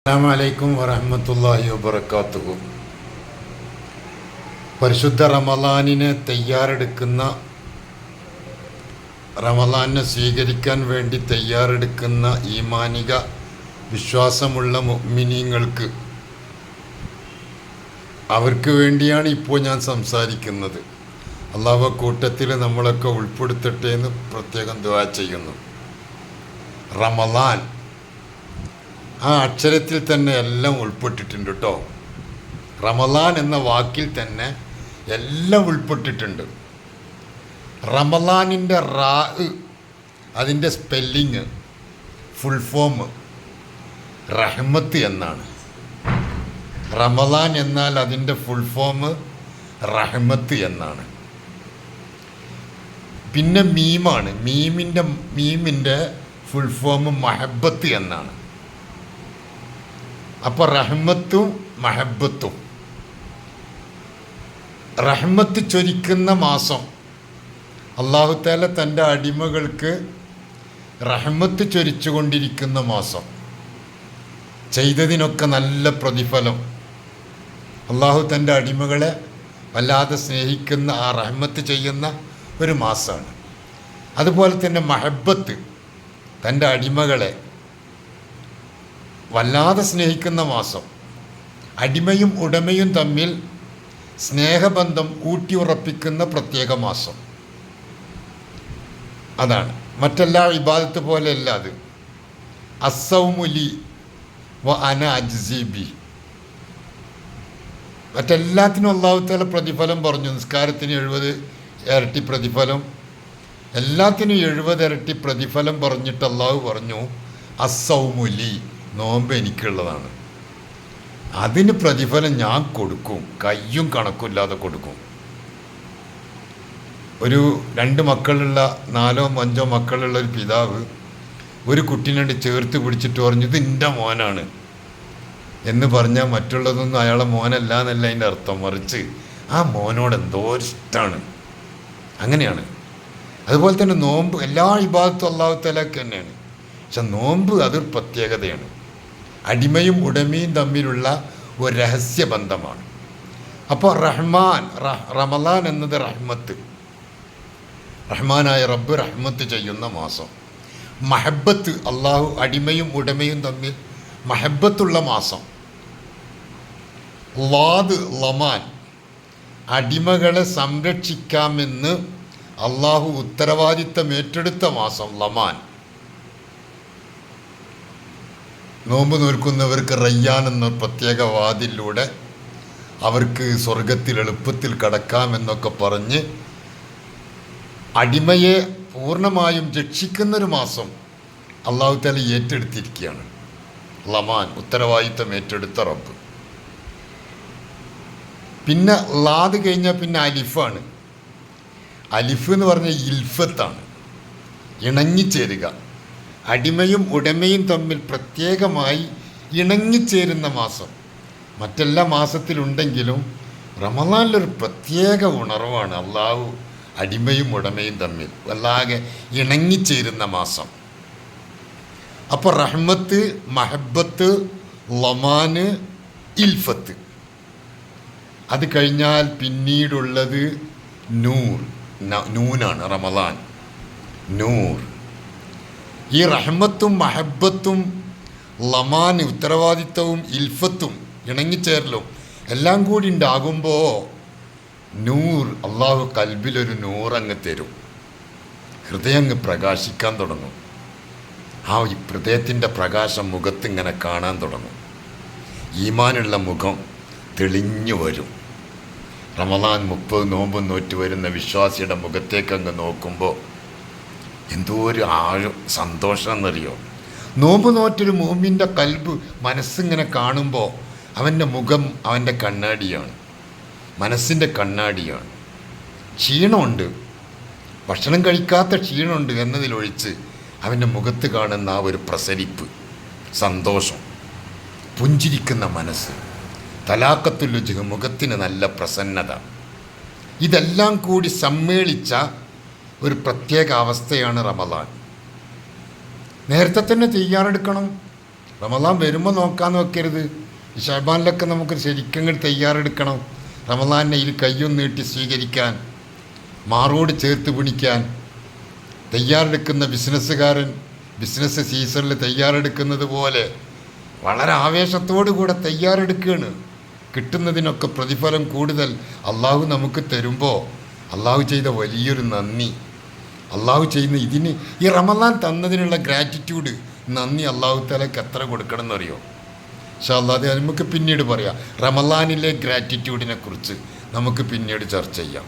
അസ്സലാമു അലൈക്കും വറഹ്മത്തുള്ളാഹി വബറകാതുഹു. പരിശുദ്ധ റമളാനിനെ തയ്യാറെടുക്കുന്ന, റമളാനെ സ്വീകരിക്കാൻ വേണ്ടി തയ്യാറെടുക്കുന്ന ഈമാനിക വിശ്വാസമുള്ള മുഅ്മിനീങ്ങൾക്ക് അവർക്ക് വേണ്ടിയാണ് ഇപ്പോൾ ഞാൻ സംസാരിക്കുന്നത്. അല്ലാഹു കൂട്ടത്തിൽ നമ്മളൊക്കെ ഉൾപ്പെടുത്തട്ടെ എന്ന് പ്രത്യേകം ദുആ ചെയ്യുന്നു. റമളാൻ ആ അക്ഷരത്തിൽ തന്നെ എല്ലാം ഉൾപ്പെട്ടിട്ടുണ്ട് കേട്ടോ. റമളാൻ എന്ന വാക്കിൽ തന്നെ എല്ലാം ഉൾപ്പെട്ടിട്ടുണ്ട്. റമളാനിൻ്റെ റാ, അതിൻ്റെ സ്പെല്ലിങ് ഫുൾ ഫോം റഹ്മത്ത് എന്നാണ്. റമളാൻ എന്നാൽ അതിൻ്റെ ഫുൾ ഫോം റഹ്മത്ത് എന്നാണ്. പിന്നെ മീമാണ്. മീമിൻ്റെ ഫുൾ ഫോം മഹബത്ത് എന്നാണ്. അപ്പോൾ റഹ്മത്തും മഹബത്തും, റഹ്മത്ത് ചൊരിക്കുന്ന മാസം, അല്ലാഹു തആല തൻ്റെ അടിമകൾക്ക് റഹ്മത്ത് ചൊരിച്ചുകൊണ്ടിരിക്കുന്ന മാസം, ചെയ്തതിനൊക്കെ നല്ല പ്രതിഫലം, അല്ലാഹു തൻ്റെ അടിമകളെ വല്ലാതെ സ്നേഹിക്കുന്ന, ആ റഹ്മത്ത് ചെയ്യുന്ന ഒരു മാസമാണ്. അതുപോലെ തന്നെ മഹബത്ത്, തൻ്റെ അടിമകളെ വല്ലാതെ സ്നേഹിക്കുന്ന മാസം, അടിമയും ഉടമയും തമ്മിൽ സ്നേഹബന്ധം ഊട്ടിയുറപ്പിക്കുന്ന പ്രത്യേക മാസം. അതാണ്. മറ്റെല്ലാ ഇബാദത്ത് പോലെയല്ല അത്. അസ്സൗമുലി വ അന അജ്സിബി. മറ്റെല്ലാത്തിനും അല്ലാഹു തആല പ്രതിഫലം പറഞ്ഞു. നിസ്കാരത്തിന് 70 ഇരട്ടി പ്രതിഫലം, എല്ലാത്തിനും 70 ഇരട്ടി പ്രതിഫലം പറഞ്ഞിട്ട് അല്ലാഹു പറഞ്ഞു അസ്സൗമുലി, നോമ്പ് എനിക്കുള്ളതാണ്, അതിന് പ്രതിഫലം ഞാൻ കൊടുക്കും, കയ്യും കണക്കില്ലാതെ കൊടുക്കും. ഒരു 2 മക്കളുള്ള 4 5 മക്കളുള്ള ഒരു പിതാവ് ഒരു കുട്ടീനെ ചേർത്ത് പിടിച്ചിട്ട് പറഞ്ഞു ഇത് എൻ്റെ മോനാണ് എന്ന് പറഞ്ഞാൽ മറ്റുള്ളതൊന്നും അയാളെ മോനല്ല എന്നല്ല അതിൻ്റെ അർത്ഥം. മറിച്ച് ആ മോനോട് എന്തോ ഇഷ്ടമാണ്. അങ്ങനെയാണ്. അതുപോലെ തന്നെ നോമ്പ്, എല്ലാ ഇബാദത്തും അല്ലാഹു തആലക്ക് തന്നെയാണ്. പക്ഷെ നോമ്പ് അതൊരു പ്രത്യേകതയാണ്. അടിമയും ഉടമയും തമ്മിലുള്ള ഒരു രഹസ്യബന്ധമാണ്. അപ്പോൾ റമളാൻ എന്നത് റഹ്മത്ത്, റഹ്മാനായ റബ്ബ് റഹ്മത്ത് ചെയ്യുന്ന മാസം. മഹബത്ത്, അള്ളാഹു അടിമയും ഉടമയും തമ്മിൽ മഹബത്തുള്ള മാസം. ലാദ് ലമാൻ, അടിമകളെ സംരക്ഷിക്കാമെന്ന് അള്ളാഹു ഉത്തരവാദിത്തം ഏറ്റെടുത്ത മാസം ലമാൻ. നോമ്പ് നോൽക്കുന്നവർക്ക് റയ്യാൻ എന്ന പ്രത്യേക വാതിലൂടെ അവർക്ക് സ്വർഗത്തിൽ എളുപ്പത്തിൽ കടക്കാമെന്നൊക്കെ പറഞ്ഞ് അടിമയെ പൂർണ്ണമായും രക്ഷിക്കുന്നൊരു മാസം അല്ലാഹു തആല ഏറ്റെടുത്തിരിക്കുകയാണ്. ലമാൻ, ഉത്തരവാദിത്തം ഏറ്റെടുത്ത റബ്ബ്. പിന്നെ ലാദ് കഴിഞ്ഞാൽ പിന്നെ അലിഫാണ്. അലിഫ് എന്ന് പറഞ്ഞാൽ ഇൽഫത്താണ്, ഇണങ്ങിച്ചേരുക. അടിമയും ഉടമയും തമ്മിൽ പ്രത്യേകമായി ഇണങ്ങിച്ചേരുന്ന മാസം. മറ്റെല്ലാ മാസത്തിലുണ്ടെങ്കിലും റമളാനിലൊരു പ്രത്യേക ഉണർവാണ്. അള്ളാഹു അടിമയും ഉടമയും തമ്മിൽ വല്ലാതെ ഇണങ്ങിച്ചേരുന്ന മാസം. അപ്പോൾ റഹ്മത്ത്, മഹബത്ത്, ലമാന്, ഇൽഫത്ത്. അത് കഴിഞ്ഞാൽ പിന്നീടുള്ളത് നൂർ, നൂനാണ് റമളാൻ, നൂർ. ഈ റഹ്മത്തും മഹബത്തും ലമാൻ, ഉത്തരവാദിത്തവും ഇൽഫത്തും ഇണങ്ങിച്ചേരലും എല്ലാം കൂടി ഉണ്ടാകുമ്പോൾ നൂർ, അള്ളാഹു കൽബിലൊരു നൂറങ്ങ് തരും. ഹൃദയം അങ്ങ് പ്രകാശിക്കാൻ തുടങ്ങും. ആ ഹൃദയത്തിൻ്റെ പ്രകാശം മുഖത്തിങ്ങനെ കാണാൻ തുടങ്ങും. ഈമാനുള്ള മുഖം തെളിഞ്ഞു വരും. റമളാൻ 30 നോമ്പും നോറ്റ് വരുന്ന വിശ്വാസിയുടെ മുഖത്തേക്ക് അങ്ങ് നോക്കുമ്പോൾ എന്തോ ഒരു സന്തോഷം എന്നറിയോ. നോമ്പ് നോറ്റൊരു മുഅ്മിൻ്റെ കൽബ്, മനസ്സിങ്ങനെ കാണുമ്പോൾ അവൻ്റെ മുഖം അവൻ്റെ കണ്ണാടിയാണ്, മനസ്സിൻ്റെ കണ്ണാടിയാണ്. ക്ഷീണമുണ്ട്, ഭക്ഷണം കഴിക്കാത്ത ക്ഷീണമുണ്ട് എന്നതിലൊഴിച്ച് അവൻ്റെ മുഖത്ത് കാണുന്ന ആ ഒരു പ്രസരിപ്പ്, സന്തോഷം, പുഞ്ചിരിക്കുന്ന മനസ്സ്, തലാഖത്തുൽ മുഖത്തിന് നല്ല പ്രസന്നത, ഇതെല്ലാം കൂടി സമ്മേളിച്ച ഒരു പ്രത്യേക അവസ്ഥയാണ് റമളാൻ. നേരത്തെ തന്നെ തയ്യാറെടുക്കണം. റമദാൻ വരുമ്പോൾ നോക്കാൻ നോക്കരുത്. ഷഅബാനിലൊക്കെ നമുക്ക് ശരിക്കും തയ്യാറെടുക്കണം. റമദാനെ ഇതിൽ കയ്യും നീട്ടി സ്വീകരിക്കാൻ, മാറോട് ചേർത്ത് പിടിക്കാൻ. തയ്യാറെടുക്കുന്ന ബിസിനസ്സുകാരൻ ബിസിനസ് സീസണിൽ തയ്യാറെടുക്കുന്നത് പോലെ വളരെ ആവേശത്തോടു കൂടെ തയ്യാറെടുക്കുകയാണ്. കിട്ടുന്നതിനൊക്കെ പ്രതിഫലം കൂടുതൽ അള്ളാഹു നമുക്ക് തരുമ്പോൾ അള്ളാഹു ചെയ്ത വലിയൊരു നന്ദി, അള്ളാഹു ചെയ്യുന്ന ഇതിന് ഈ റമദാൻ തന്നതിനുള്ള ഗ്രാറ്റിറ്റ്യൂഡ്, നന്ദി അള്ളാഹു തആലക്ക് എത്ര കൊടുക്കണം എന്നറിയോ? ഇൻഷാ അല്ലാഹ് അത് നമുക്ക് പിന്നീട് പറയാം. റമദാനിലെ ഗ്രാറ്റിറ്റ്യൂഡിനെ കുറിച്ച് നമുക്ക് പിന്നീട് ചർച്ച ചെയ്യാം.